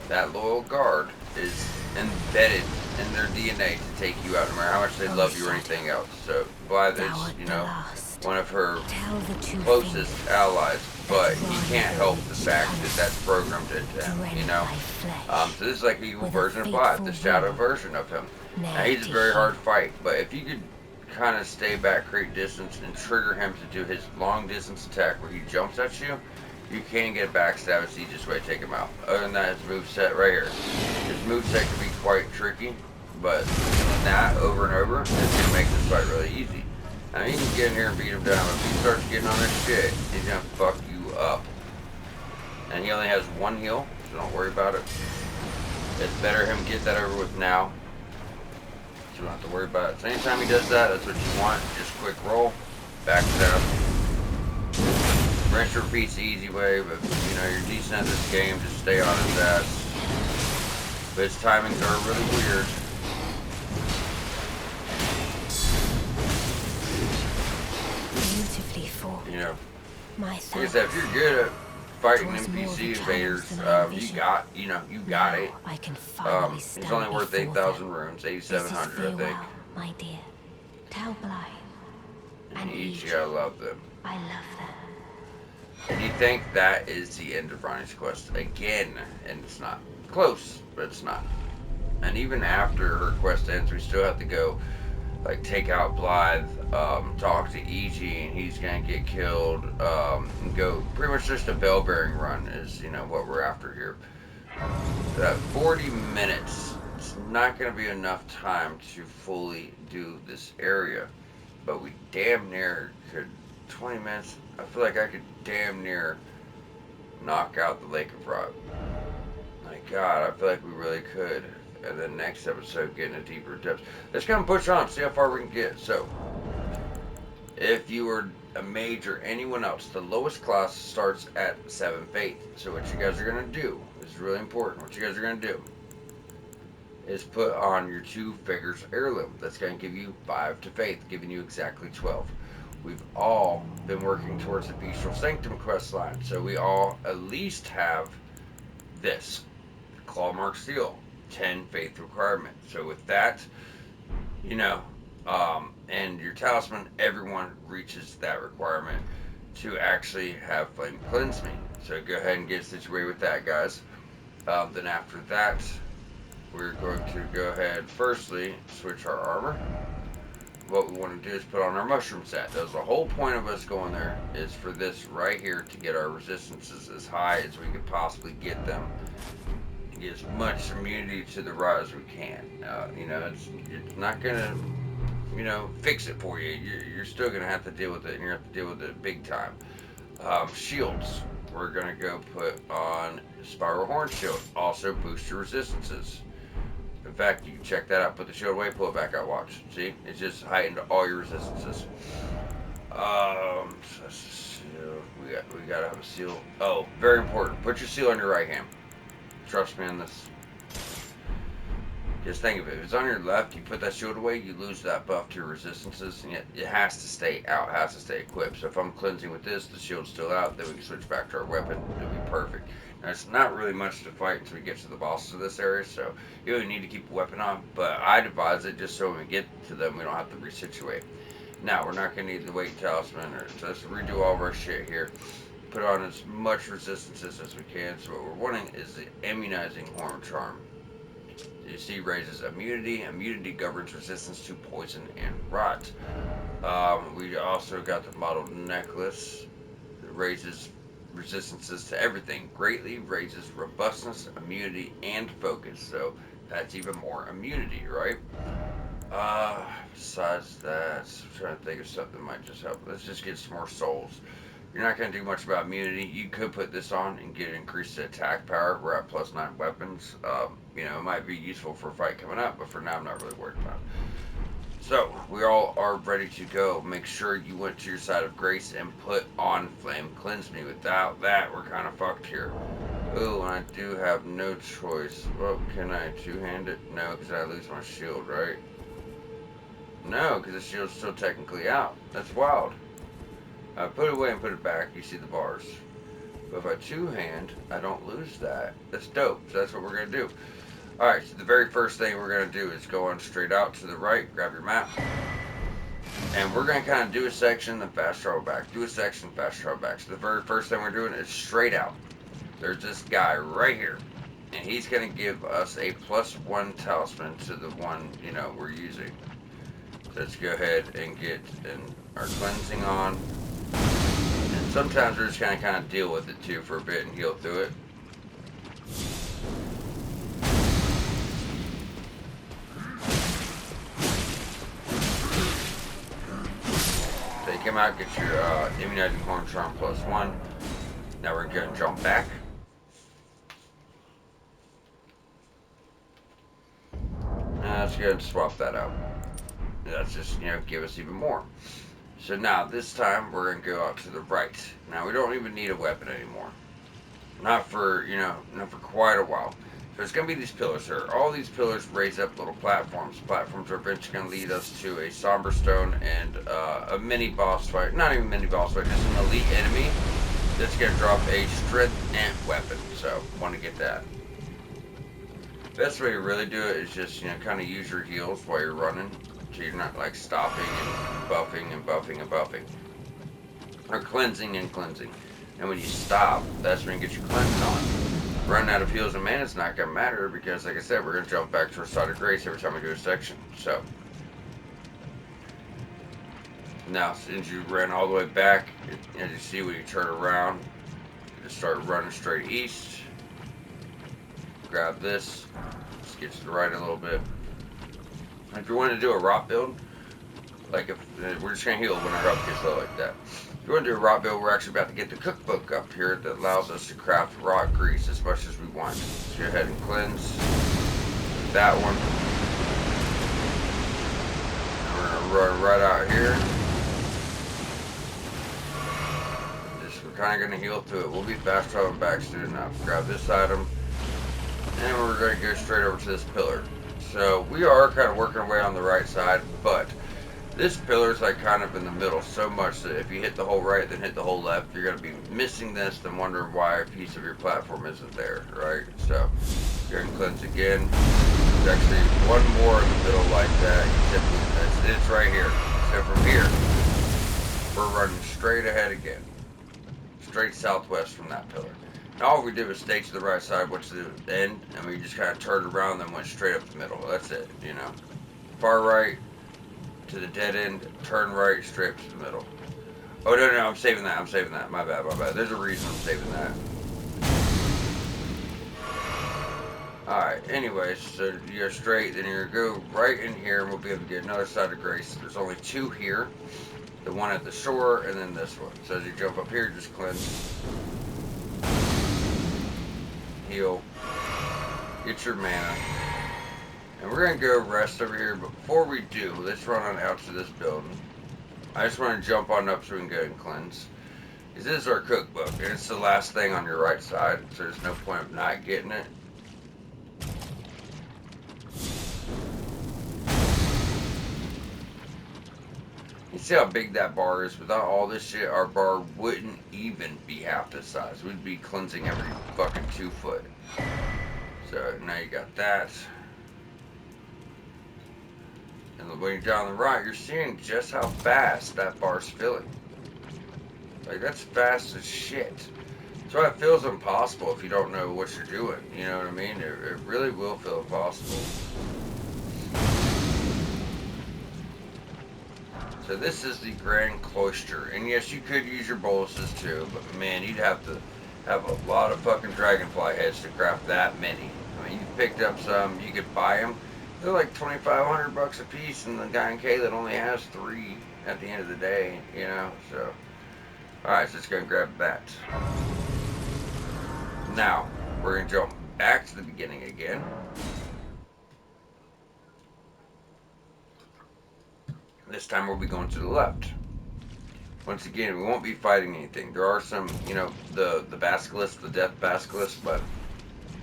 that loyal guard is embedded in their DNA to take you out, no matter how much they love you or anything else. So Blythe is, you know, one of her closest allies, but he can't help the fact that that's programmed into him, you know. So this is like the evil version of Blythe, the shadow version of him. Now he's a very hard fight, but if you could kind of stay back, create distance, and trigger him to do his long distance attack where he jumps at you, you can get a backstab. It's the easiest way to take him out. Other than that, his moveset right here. His moveset can be quite tricky, but doing that over and over is going to make this fight really easy. Now you can get in here and beat him down, but if he starts getting on this shit, he's going to fuck you up. And he only has one heal, so don't worry about it. It's better him get that over with now, so you don't have to worry about it. So anytime he does that, that's what you want. Just quick roll, backstab. Rinse repeat's the easy way, but you know, you're decent at this game, just stay on his ass. But his timings are really weird. Beautifully fought. You know, My like I said, if you're good at fighting NPC invaders, you got it. I can finally It's only worth 8,000 runes, 8,700 I think. My dear, tell Blythe And each, I love them. I love them. And you think that is the end of Ronnie's quest again, and it's not. Close, but it's not. And even after her quest ends, we still have to go like take out Blythe, talk to EG, and he's gonna get killed. And go pretty much just a bell bearing run is what we're after here. That 40 minutes. It's not gonna be enough time to fully do this area, but we damn near could. 20 minutes. I feel like I could damn near knock out the Lake of Rot. My God, I feel like we really could. And then next episode, get into deeper depths. Let's kind of push on, see how far we can get. So, if you were a mage or anyone else, the lowest class starts at 7 faith. So, what you guys are going to do is really important. What you guys are going to do is put on your 2 figures heirloom. That's going to give you 5 to faith, giving you exactly 12. We've all been working towards the Bestial Sanctum quest line, so we all at least have this Clawmark Seal, 10 faith requirement. So with that, you know, and your talisman, everyone reaches that requirement to actually have Flame Cleanse Me. So go ahead and get situated with that, guys. Then after that, we're going to go ahead, firstly, switch our armor. What we want to do is put on our mushroom set. That's the whole point of us going there, is for this right here to get our resistances as high as we could possibly get them, and get as much immunity to the rot as we can. It's not gonna fix it for you. You're still gonna have to deal with it, and you're gonna have to deal with it big time. Shields. We're gonna go put on Spiral Horn Shield. Also boost your resistances. In fact, you can check that out. Put the shield away, pull it back out. Watch. See, it's just heightened all your resistances. We gotta have a seal. Oh, very important. Put your seal on your right hand. Trust me on this. Just think of it. If it's on your left, you put that shield away, you lose that buff to your resistances, and yet it has to stay out, has to stay equipped. So if I'm cleansing with this, the shield's still out, then we can switch back to our weapon. It'll be perfect. Now, it's not really much to fight until we get to the bosses of this area, so you really need to keep a weapon on, but I'd advise it just so when we get to them, we don't have to resituate. Now, we're not going to need the weight talisman, so let's redo all of our shit here. Put on as much resistances as we can, so what we're wanting is the Immunizing Horn Charm. You see, raises immunity. Immunity governs resistance to poison and rot. We also got the modeled necklace. It raises resistances to everything. Greatly raises robustness, immunity, and focus. So that's even more immunity, right? Besides that, I'm trying to think of something that might just help. Let's just get some more souls. You're not going to do much about immunity. You could put this on and get increased attack power. We're at +9 weapons. It might be useful for a fight coming up, but for now, I'm not really worried about it. So, we all are ready to go. Make sure you went to your side of grace and put on Flame Cleanse Me. Without that, we're kind of fucked here. Ooh, and I do have no choice. Well, can I two-hand it? No, because I lose my shield, right? No, because the shield's still technically out. That's wild. I put it away and put it back, you see the bars. But if I two-hand, I don't lose that. That's dope, so that's what we're going to do. Alright, so the very first thing we're going to do is go on straight out to the right, grab your map. And we're going to kind of do a section, then fast travel back. Do a section, fast travel back. So the very first thing we're doing is straight out. There's this guy right here. And he's going to give us a +1 talisman to the one, we're using. So let's go ahead and get our cleansing on. Sometimes we're just gonna kind of deal with it too for a bit and heal through it. Take him out, get your Immunizing Horn Charm +1. Now we're gonna jump back. Now let's go ahead and swap that out. That's just, give us even more. So now, this time, we're going to go out to the right. Now, we don't even need a weapon anymore. Not for, not for quite a while. So it's going to be these pillars here. All these pillars raise up little platforms. Platforms are eventually going to lead us to a Somber Stone and a mini boss fight. Not even mini boss fight, just an elite enemy that's going to drop a strength and weapon. So, want to get that. Best way to really do it is just, kind of use your heals while you're running. So you're not like stopping and buffing and buffing and buffing. Or cleansing and cleansing. And when you stop, that's when you get your cleanse on. Running out of heals and mana is not going to matter because, like I said, we're going to jump back to our side of grace every time we do a section. So, Now, since you ran all the way back, as you see when you turn around, you just start running straight east. Grab this. Just get to the right a little bit. If you want to do a rock build, like if we're just gonna heal when our health gets low like that. If you want to do a rock build, we're actually about to get the cookbook up here that allows us to craft rock grease as much as we want. So go ahead and cleanse that one. And we're gonna run right out here. Just we're kind of gonna heal through it. We'll be fast traveling back soon enough. Grab this item, and we're gonna go straight over to this pillar. So we are kind of working our way on the right side, but this pillar is like kind of in the middle so much that if you hit the whole right then hit the whole left, you're going to be missing this and wondering why a piece of your platform isn't there, right? So go ahead and cleanse again. There's actually one more in the middle like that. It's right here. So from here, we're running straight ahead again. Straight southwest from that pillar. And all we did was stay to the right side, went to the end, and we just kind of turned around and then went straight up the middle. That's it, you know. Far right to the dead end, turn right, straight to the middle. Oh, no, I'm saving that. My bad. There's a reason I'm saving that. Alright, anyways, so you go straight, then you're going to go right in here, and we'll be able to get another side of grace. There's only two here. The one at the shore, and then this one. So as you jump up here, just cleanse. Heal. Get your mana. And we're going to go rest over here, but before we do, let's run on out to this building. I just want to jump on up so we can go and cleanse. Because this is our cookbook, and it's the last thing on your right side, so there's no point of not getting it. You see how big that bar is? Without all this shit, our bar wouldn't even be half this size. We'd be cleansing every fucking 2 foot. So now you got that. And when you're down the right, you're seeing just how fast that bar's filling. Like, that's fast as shit. That's why it feels impossible if you don't know what you're doing. You know what I mean? It really will feel impossible. So this is the Grand Cloister. And yes, you could use your boluses too, but man, you'd have to have a lot of fucking dragonfly heads to craft that many. I mean, you picked up some, you could buy them. They're like 2,500 bucks a piece, and the guy in K that only has 3 at the end of the day, you know, so. Alright, so let's go and grab that. Now, we're going to jump back to the beginning again. This time we'll be going to the left. Once again, we won't be fighting anything. There are some, you know, the basilisks, the death basilisks, but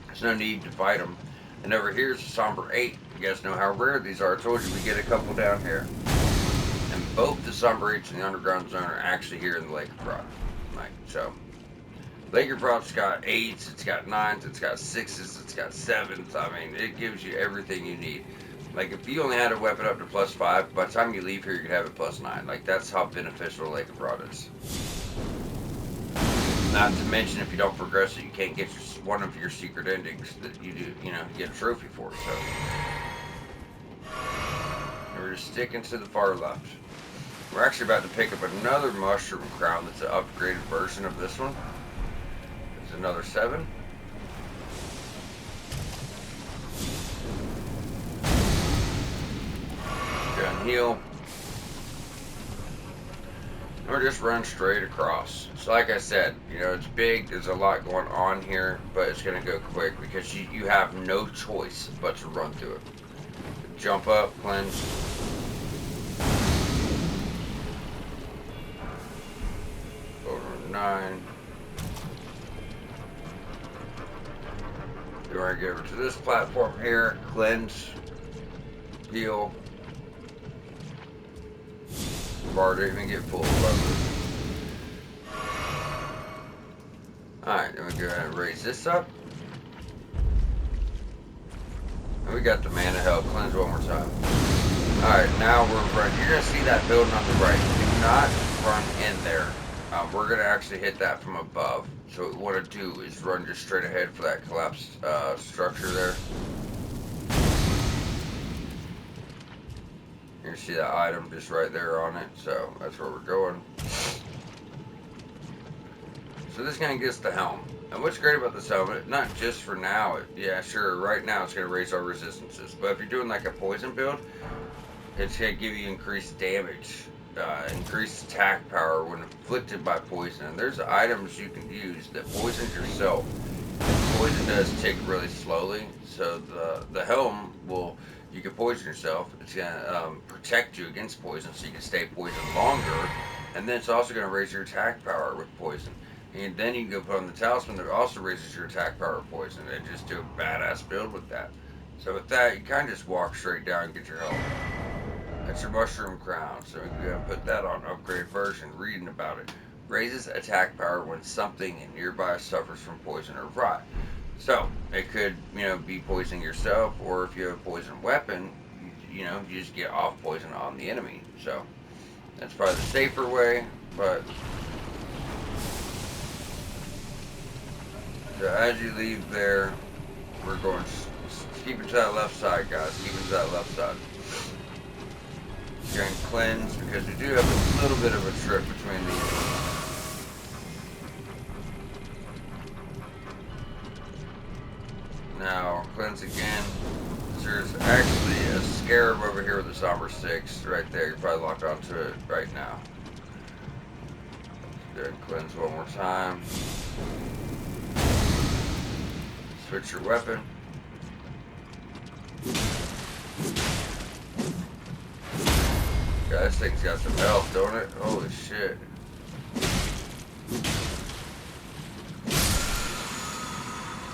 there's no need to fight them. And over here is the Somber 8. You guys know how rare these are. I told you we get a couple down here. And both the Somber 8s and the Underground Zone are actually here in the Lake of Froth. Like, so, Lake of Froth's got 8s, it's got 9s, it's got 6s, it's got 7s. I mean, it gives you everything you need. Like, if you only had a weapon up to +5, by the time you leave here, you could have it +9. Like, that's how beneficial Lake of Froth is. Not to mention, if you don't progress it, you can't get one of your secret endings that you do, you know, get a trophy for. So, and we're just sticking to the far left. We're actually about to pick up another mushroom crown that's an upgraded version of this one. There's another 7. Go and heal. Or just run straight across. So like I said, you know, it's big, there's a lot going on here, but it's going to go quick because you have no choice but to run through it. Jump up, cleanse. Over 9. We're going to get over to this platform here, cleanse, heal. Bar didn't even get full. Alright, then we go ahead and raise this up. And we got the mana health. Cleanse one more time. Alright, now we're running. You're going to see that building on the right. Do not run in there. We're going to actually hit that from above. So what we want to do is run just straight ahead for that collapsed structure there. You're You see that item just right there on it, so that's where we're going. So this kind of gets the helm. And what's great about this helmet, not just for now, yeah, sure, right now it's going to raise our resistances. But if you're doing like a poison build, it's going to give you increased damage, increased attack power when inflicted by poison. And there's items you can use that poisons yourself. Poison does tick really slowly, so the helm will, you can poison yourself. It's going to protect you against poison, so you can stay poisoned longer. And then it's also going to raise your attack power with poison. And then you can go put on the talisman that also raises your attack power with poison, and just do a badass build with that. So with that, you kind of just walk straight down and get your helm. That's your mushroom crown, so you can put that on upgrade version, reading about it. Raises attack power when something nearby suffers from poison or rot. So, it could, be poisoning yourself, or if you have a poison weapon, you just get off poison on the enemy. So, that's probably the safer way, but... So as you leave there, we're going, keep it to that left side, guys, keep it to that left side. You're going to cleanse, because we do have a little bit of a trip between these. Now, cleanse again. There's actually a scarab over here with the Somber 6 right there. You're probably locked onto it right now. Go ahead and cleanse one more time. Switch your weapon. Yeah, this thing's got some health, don't it? Holy shit.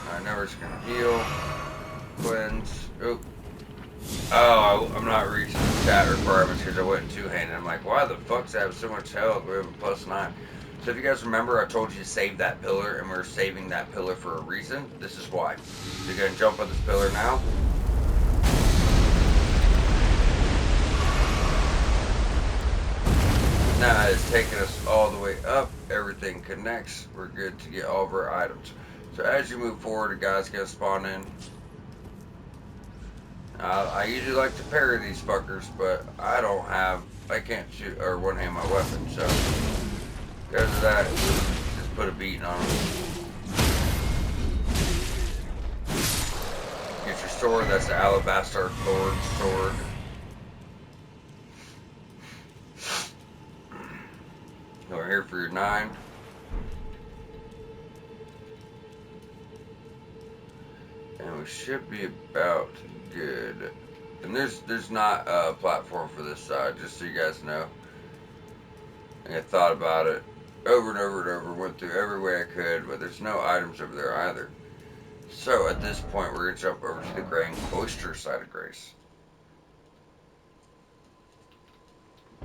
Alright, now we're just gonna heal. Cleanse. Oop. Oh, I'm not reaching the stat requirements because I went two-handed. I'm like, why the fuck does it have so much health? We have a +9. So if you guys remember, I told you to save that pillar, and we're saving that pillar for a reason. This is why. So you're gonna jump on this pillar now. Now it's taking us all the way up. Everything connects. We're good to get all of our items. So as you move forward, a guy's gonna spawn in. I usually like to parry these fuckers, but I can't shoot or one-hand my weapon, so because of that, just put a beating on them. Get your sword, that's the alabaster sword. We're here for your 9. And we should be about good. And there's not a platform for this side, just so you guys know. I thought about it over and over and over, went through every way I could, but there's no items over there either. So at this point, we're gonna jump over to the Grand Cloister side of Grace.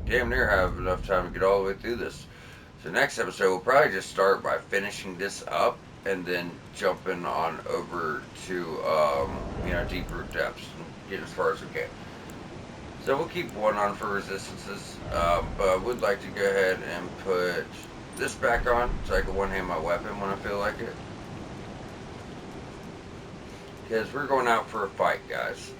Damn near have enough time to get all the way through this. So next episode, we'll probably just start by finishing this up and then jumping on over to, deeper depths and get as far as we can. So we'll keep one on for resistances, but I would like to go ahead and put this back on so I can one-hand my weapon when I feel like it. Because we're going out for a fight, guys.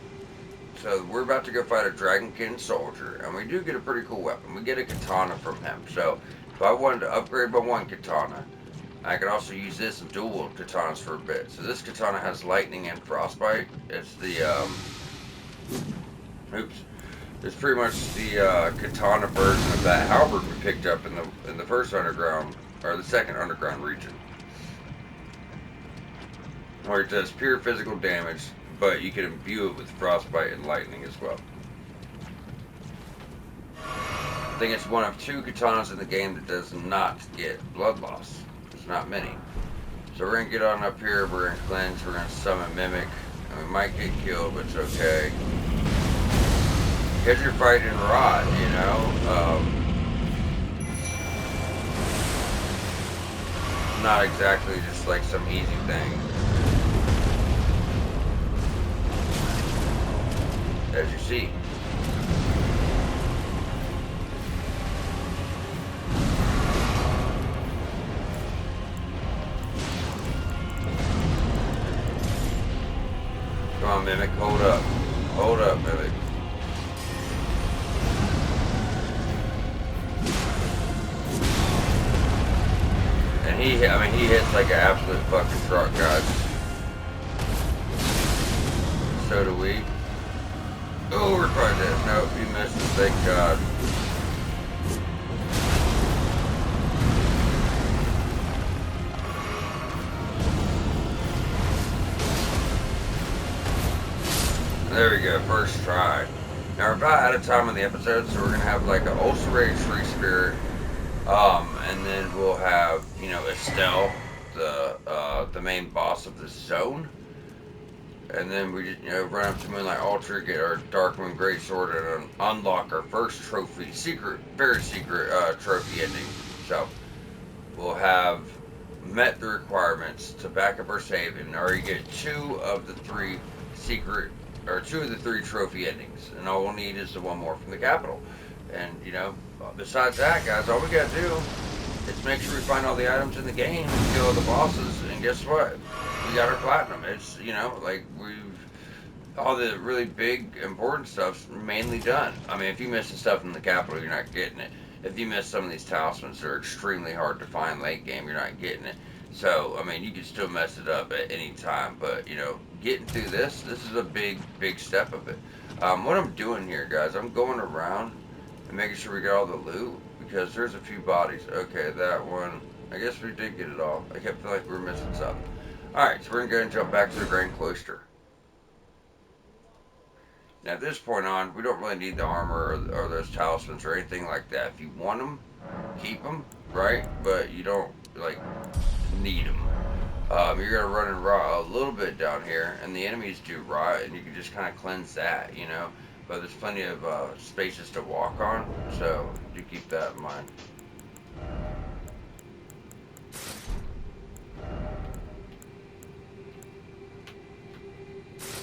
So we're about to go fight a Dragonkin soldier, and we do get a pretty cool weapon. We get a katana from him. So if I wanted to upgrade my one katana, I could also use this and dual katanas for a bit. So this katana has lightning and frostbite. It's the it's pretty much the katana version of that halberd we picked up in the first underground, or the second underground region, where it does pure physical damage, but you can imbue it with frostbite and lightning as well. I think it's one of 2 katanas in the game that does not get blood loss. There's not many. So we're going to get on up here, we're going to cleanse, we're going to summon Mimic, and we might get killed, but it's okay. Because you're fighting Rod, not exactly just like some easy thing. As you see. Come on, Mimic, hold up. Hold up, Mimic. he hits like an absolute fucking truck, guys. So do we. Oh, we're probably dead. Nope, he missed it, thank God. There we go, first try. Now we're about out of time on the episode, so we're gonna have like an ulcerated tree spirit, and then we'll have, you know, Estelle, the main boss of the zone, and then we just, you know, run up to Moonlight Altar, get our Darkmoon Greatsword, and unlock our first trophy, very secret trophy ending. So we'll have met the requirements to back up our save and already get two of the three trophy endings, and all we'll need is the one more from the capital. And you know, besides that, guys, all we gotta do is make sure we find all the items in the game and kill all the bosses. And guess what? We got our platinum. It's, you know, like all the really big important stuff's mainly done. I mean, if you miss the stuff in the capital, you're not getting it. If you miss some of these talismans, they're extremely hard to find late game, you're not getting it. So, I mean, you can still mess it up at any time, but, you know, getting through this is a big step of it. What I'm doing here, guys, I'm going around and making sure we get all the loot, because there's a few bodies. Okay, that one, I guess we did get it all. I kept feeling like we were missing something. Alright, so we're going to go and jump back to the Grand Cloister. Now, at this point on, we don't really need the armor or those talismans or anything like that. If you want them, keep them, right? But you don't, like, need them. You're going to run and rot a little bit down here, and the enemies do rot, and you can just kind of cleanse that, you know? But there's plenty of spaces to walk on, so do keep that in mind.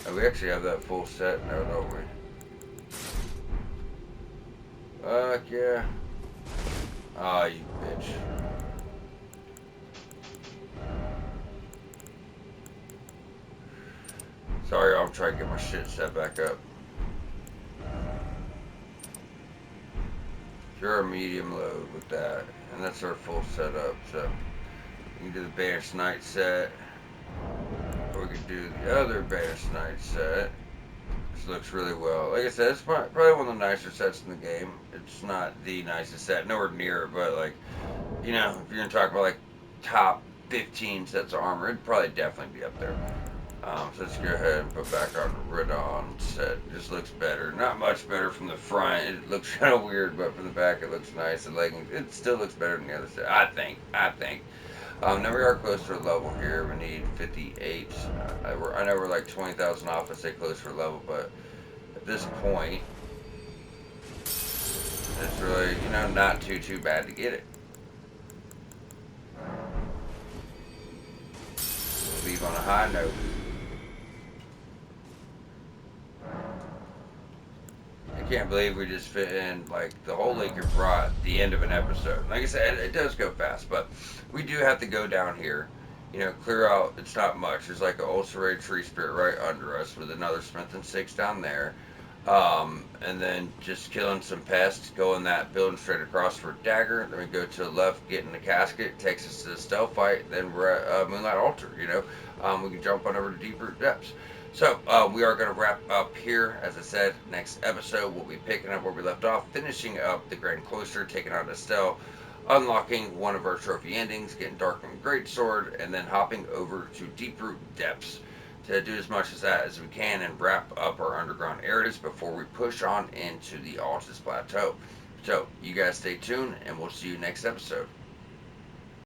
And we actually have that full set now, don't we? Fuck yeah. Ah, you bitch. Sorry, I'm trying to get my shit set back up. You're a medium load with that, and that's our full setup. So you can do the Banished Knight set, or we could do the other Banished Knight set. This looks really well. Like I said, it's probably one of the nicer sets in the game. It's not the nicest set, nowhere near it, but like, you know, if you're gonna talk about like top 15 sets of armor, it'd probably definitely be up there. So let's go ahead and put back our Radon set. It just looks better. Not much better from the front. It looks kind of weird, but from the back it looks nice. The leggings, it still looks better than the other set, I think. Now we are close to a level here. We need 58. I know we're like 20,000 off. I say close for a level, but at this point, it's really, you know, not too bad to get it. Leave on a high note. I can't believe we just fit in like the whole Lake of Rot, the end of an episode. Like I said, it does go fast, but we do have to go down here, you know, clear out. It's not much. There's like an ulcerated tree spirit right under us with another Smith and Six down there, and then just killing some pests, going that building straight across for a dagger. Then we go to the left, get in the casket, takes us to the stealth fight. Then we're at Moonlight Altar. You know, we can jump on over to deeper depths. So, we are going to wrap up here. As I said, next episode we'll be picking up where we left off, finishing up the Grand Cloister, taking out Estelle, unlocking one of our trophy endings, getting Darkmoon Greatsword, and then hopping over to Deeproot Depths to do as much as that as we can and wrap up our underground areas before we push on into the Altus Plateau. So, you guys stay tuned, and we'll see you next episode.